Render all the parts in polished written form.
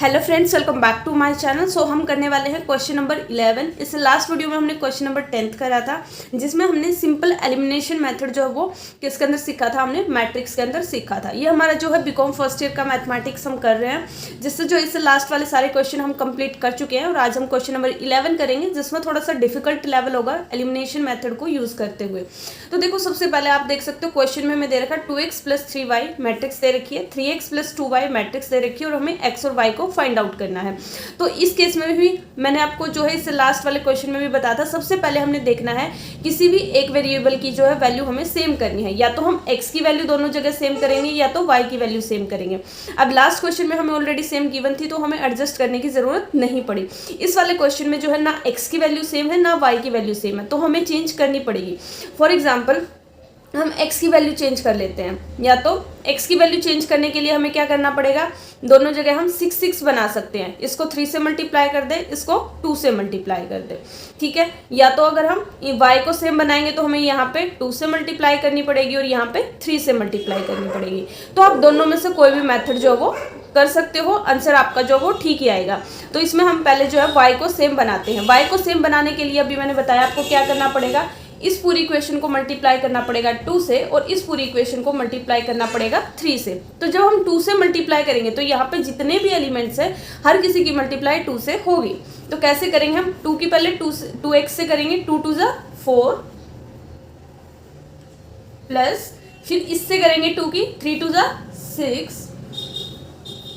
Hello friends, welcome back to my channel. So हम करने वाले हैं क्वेश्चन नंबर 11। इससे लास्ट वीडियो में हमने क्वेश्चन नंबर 10 करा था, जिसमें हमने सिंपल एलिमिनेशन मेथड जो है वो किसके अंदर सीखा था, हमने मैट्रिक्स के अंदर सीखा था। ये हमारा जो है बीकॉम फर्स्ट ईयर का मैथमेटिक्स हम कर रहे हैं, जिससे जो इससे लास्ट वाले सारे क्वेश्चन हम कंप्लीट कर चुके हैं। और आज हम क्वेश्चन नंबर 11 करेंगे, जिसमें थोड़ा सा डिफिकल्ट लेवल होगा एलिमिनेशन मेथड को यूज करते हुए। तो देखो, सबसे पहले आप देख सकते हो क्वेश्चन में दे रखा 2x + 3y मैट्रिक्स दे रखी है, 3x + 2y मैट्रिक्स दे रखी है, और हमें x और y को फाइंड आउट करना है। तो इस केस में भी मैंने आपको जो है इससे लास्ट वाले क्वेश्चन में भी बताया था, सबसे पहले हमने देखना है किसी भी एक वेरिएबल की जो है वैल्यू हमें सेम करनी है। या तो हम x की वैल्यू दोनों जगह सेम करेंगे, या तो y की वैल्यू सेम करेंगे। अब लास्ट क्वेश्चन में हमें ऑलरेडी सेम गिवन थी, तो हमें एडजस्ट करने की जरूरत नहीं पड़ी। इस वाले क्वेश्चन में जो है ना x की वैल्यू सेम है, ना y की वैल्यू सेम है, तो हमें चेंज करनी पड़ेगी। फॉर एग्जाम्पल, हम x की वैल्यू चेंज कर लेते हैं। या तो x की वैल्यू चेंज करने के लिए हमें क्या करना पड़ेगा, दोनों जगह हम 6 बना सकते हैं। इसको 3 से मल्टीप्लाई कर दें, इसको 2 से मल्टीप्लाई कर दें, ठीक है। या तो अगर हम y को सेम बनाएंगे तो हमें यहाँ पे 2 से मल्टीप्लाई करनी पड़ेगी, और यहाँ पे 3 से मल्टीप्लाई करनी पड़ेगी। तो आप दोनों में से कोई भी मेथड जो है वो कर सकते हो, आंसर आपका जो वो ठीक ही आएगा। तो इसमें हम पहले जो है y को सेम बनाते हैं। y को सेम बनाने के लिए अभी मैंने बताया आपको क्या करना पड़ेगा, इस पूरी इक्वेशन को मल्टीप्लाई करना पड़ेगा 2 से, और इस पूरी इक्वेशन को मल्टीप्लाई करना पड़ेगा 3 से। तो जब हम 2 से मल्टीप्लाई करेंगे तो यहाँ पे जितने भी एलिमेंट्स हैं हर किसी की मल्टीप्लाई 2 से होगी। तो कैसे करेंगे हम, 2 की पहले 2x से करेंगे, 2 2 = 4 प्लस फिर इससे करेंगे 2 की 3 2 = 6,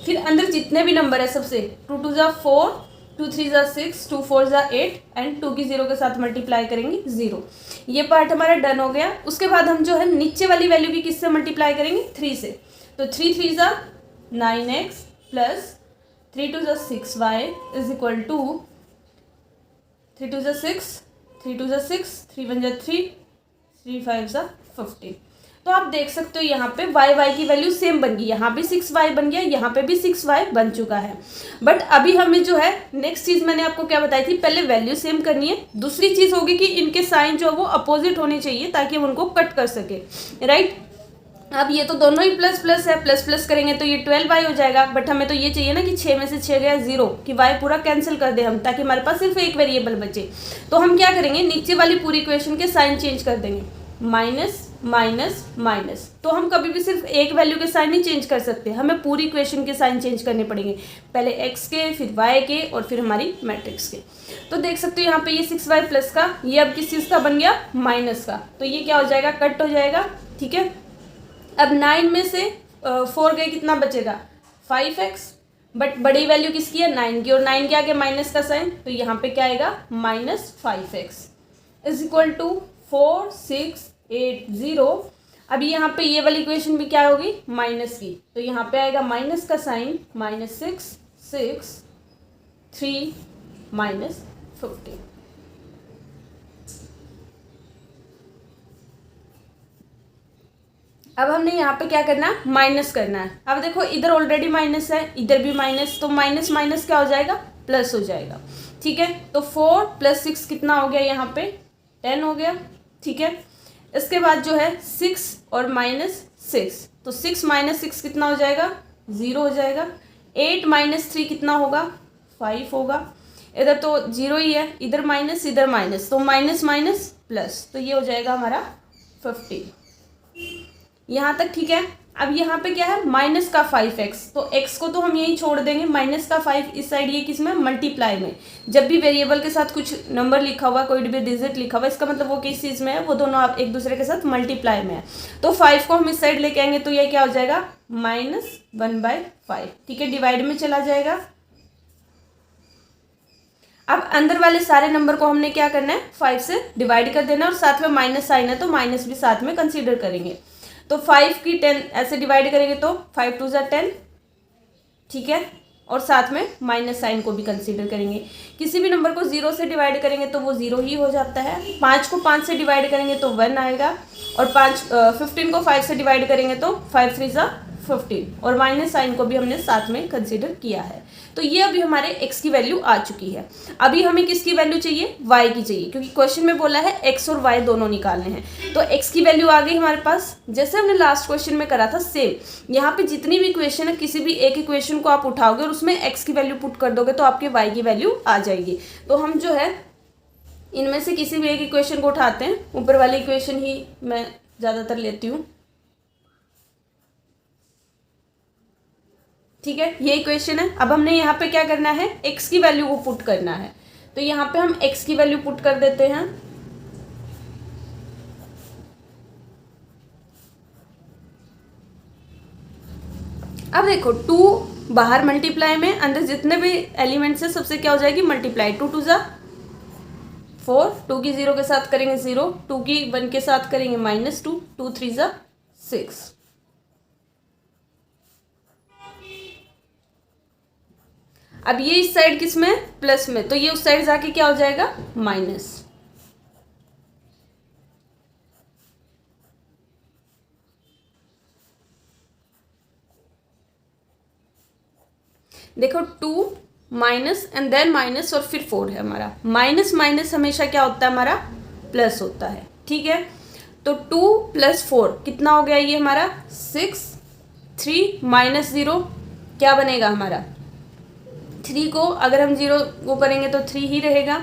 फिर अंदर जितने भी नंबर है सबसे 2 2 = 4, 2 3 = 6, 2 4 = 8, एंड 2 की 0 के साथ मल्टीप्लाई करेंगे 0। ये पार्ट हमारा डन हो गया। उसके बाद हम जो है नीचे वाली वैल्यू की किससे मल्टीप्लाई करेंगे, 3 से। तो 3 3 = 9x plus 3 2 = 6y is equal to 3 2 = 6, 3 2 = 6, 3 1 = 3, 3 5 = 15। तो आप देख सकते हो यहाँ पे y की वैल्यू सेम बन गई, यहाँ भी 6y बन गया, यहाँ पे भी 6y बन चुका है। बट अभी हमें जो है नेक्स्ट चीज़ मैंने आपको क्या बताई थी, पहले वैल्यू सेम करनी है। दूसरी चीज़ होगी कि इनके साइन जो है वो अपोजिट होने चाहिए, ताकि हम उनको कट कर सके, राइट। अब ये तो दोनों ही प्लस प्लस है, प्लस प्लस करेंगे तो ये 12y हो जाएगा। बट हमें तो ये चाहिए ना कि 6 में से 6 गया 0, कि y पूरा कैंसिल कर दे हम, ताकि हमारे पास सिर्फ एक वेरिएबल बचे। तो हम क्या करेंगे, नीचे वाली पूरी इक्वेशन के साइन चेंज कर देंगे, माइनस माइनस माइनस। तो हम कभी भी सिर्फ एक वैल्यू के साइन नहीं चेंज कर सकते, हमें पूरी इक्वेशन के साइन चेंज करने पड़ेंगे, पहले x के, फिर y के, और फिर हमारी मैट्रिक्स के। तो देख सकते हो यहाँ पे ये 6y प्लस का, ये अब किस चीज़ का बन गया, माइनस का। तो ये क्या हो जाएगा, कट हो जाएगा, ठीक है। अब 9 में से 4 गए, कितना बचेगा, 5x। बट बड़ी वैल्यू किसकी है, 9 की, और 9 के आगे माइनस का साइन, तो यहाँ पे क्या आएगा, -5x इज इक्वल टू 4 6 8 0। अभी यहाँ पे ये वाली इक्वेशन भी क्या होगी, माइनस की, तो यहाँ पे आएगा माइनस का साइन, -6 6 3 -15। अब हमने यहाँ पे क्या करना है, माइनस करना है। अब देखो इधर ऑलरेडी माइनस है, इधर भी माइनस, तो माइनस माइनस क्या हो जाएगा, प्लस हो जाएगा, ठीक है। तो 4 + 6 कितना हो गया, यहाँ पे 10 हो गया, ठीक है। इसके बाद जो है 6 और -6, तो 6 - 6 कितना हो जाएगा, 0 हो जाएगा। 8 - 3 कितना होगा, 5 होगा। इधर तो 0 ही है, इधर माइनस इधर माइनस, तो माइनस माइनस प्लस, तो ये हो जाएगा हमारा 15। यहाँ तक ठीक है। अब यहाँ पे क्या है, माइनस का 5x, तो x को तो हम यही छोड़ देंगे, माइनस का 5 इस साइड, ये किस में, मल्टीप्लाई में। जब भी वेरिएबल के साथ कुछ नंबर लिखा हुआ, कोई भी डिजिट लिखा हुआ, इसका मतलब वो किस चीज़ में है, वो दोनों आप एक दूसरे के साथ मल्टीप्लाई में है। तो 5 को हम इस साइड लेके आएंगे, तो ये क्या हो जाएगा, -1/5, ठीक है, डिवाइड में चला जाएगा। अब अंदर वाले सारे नंबर को हमने क्या करना है, 5 से डिवाइड कर देना, और साथ में माइनस साइन है तो माइनस भी साथ में कंसीडर करेंगे। तो 5 की 10 ऐसे डिवाइड करेंगे तो 5 2 = 10, ठीक है, और साथ में माइनस साइन को भी कंसीडर करेंगे। किसी भी नंबर को 0 से डिवाइड करेंगे तो वो 0 ही हो जाता है। 5 को 5 से डिवाइड करेंगे तो 1 आएगा, और 15 को 5 से डिवाइड करेंगे तो 5 3 = 15 और माइनस साइन को भी हमने साथ में कंसीडर किया है। तो ये अभी हमारे x की वैल्यू आ चुकी है। अभी हमें किसकी वैल्यू चाहिए, y की चाहिए, क्योंकि क्वेश्चन में बोला है x और y दोनों निकालने हैं। तो x की वैल्यू आ गई हमारे पास, जैसे हमने लास्ट क्वेश्चन में करा था सेम। यहाँ पे जितनी भी इक्वेशन है, किसी भी एक इक्वेशन को आप उठाओगे और उसमें x की वैल्यू पुट कर दोगे तो आपके y की वैल्यू आ जाएगी। तो हम जो है इनमें से किसी भी एक इक्वेशन को उठाते हैं, ऊपर वाली इक्वेशन ही मैं ज़्यादातर लेती हूँ, ठीक है। ये इक्वेशन है। अब हमने यहाँ पे क्या करना है, x की वैल्यू को पुट करना है। तो यहाँ पे हम x की वैल्यू पुट कर देते हैं। अब देखो 2 बाहर मल्टीप्लाई में, अंदर जितने भी एलिमेंट्स है सबसे क्या हो जाएगी, मल्टीप्लाई। 2 2 जा 4, 2 की 0 के साथ करेंगे 0, 2 की 1 के साथ करेंगे -2, 2 3 जा 6। अब ये इस साइड किस में, प्लस में, तो ये उस साइड जाके क्या हो जाएगा, माइनस। देखो 2 माइनस एंड देन माइनस और फिर 4 है हमारा। माइनस माइनस हमेशा क्या होता है हमारा, प्लस होता है, ठीक है। तो 2 + 4 कितना हो गया ये हमारा 6, 3 -0 क्या बनेगा हमारा 3 को अगर हम 0 वो करेंगे तो 3 ही रहेगा।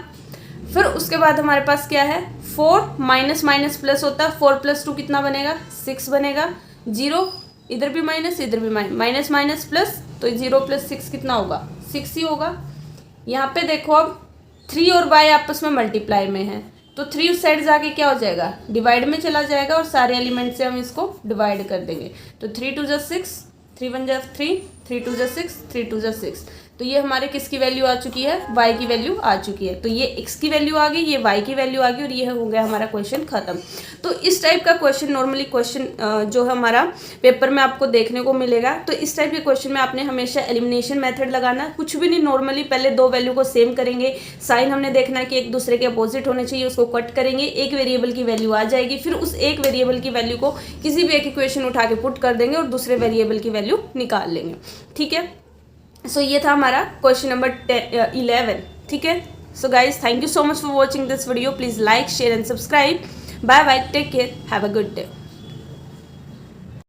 फिर उसके बाद हमारे पास क्या है 4, माइनस माइनस प्लस होता है, 4 + 2 कितना बनेगा 6 बनेगा। 0 इधर भी माइनस इधर भी माइनस माइनस प्लस, तो 0 + 6 कितना होगा 6 ही होगा। यहाँ पे देखो अब 3 और y आपस में मल्टीप्लाई में है, तो 3 उस साइड जाके क्या हो जाएगा, डिवाइड में चला जाएगा और सारे एलिमेंट से हम इसको डिवाइड कर देंगे। तो 3 2 जा 6, 3 1 जा 3, 3 2 जा 6, 3 2 जा 6। तो ये हमारे किसकी वैल्यू आ चुकी है, y की वैल्यू आ चुकी है। तो ये x की वैल्यू आ गई, ये y की वैल्यू आ गई और ये हो गया हमारा क्वेश्चन खत्म। तो इस टाइप का क्वेश्चन नॉर्मली क्वेश्चन जो हमारा पेपर में आपको देखने को मिलेगा। तो इस टाइप के क्वेश्चन में आपने हमेशा एलिमिनेशन मेथड लगाना, कुछ भी नहीं, नॉर्मली पहले 2 वैल्यू को सेम करेंगे, साइन हमने देखना है कि एक दूसरे के अपोजिट होने चाहिए, उसको कट करेंगे, एक वेरिएबल की वैल्यू आ जाएगी, फिर उस एक वेरिएबल की वैल्यू को किसी भी एक इक्वेशन उठा के पुट कर देंगे और दूसरे वेरिएबल की वैल्यू निकाल लेंगे, ठीक है। सो ये था हमारा क्वेश्चन नंबर 11, ठीक है। So guys thank you so much for watching this video, please like share and subscribe. Bye bye, take care, have a good day.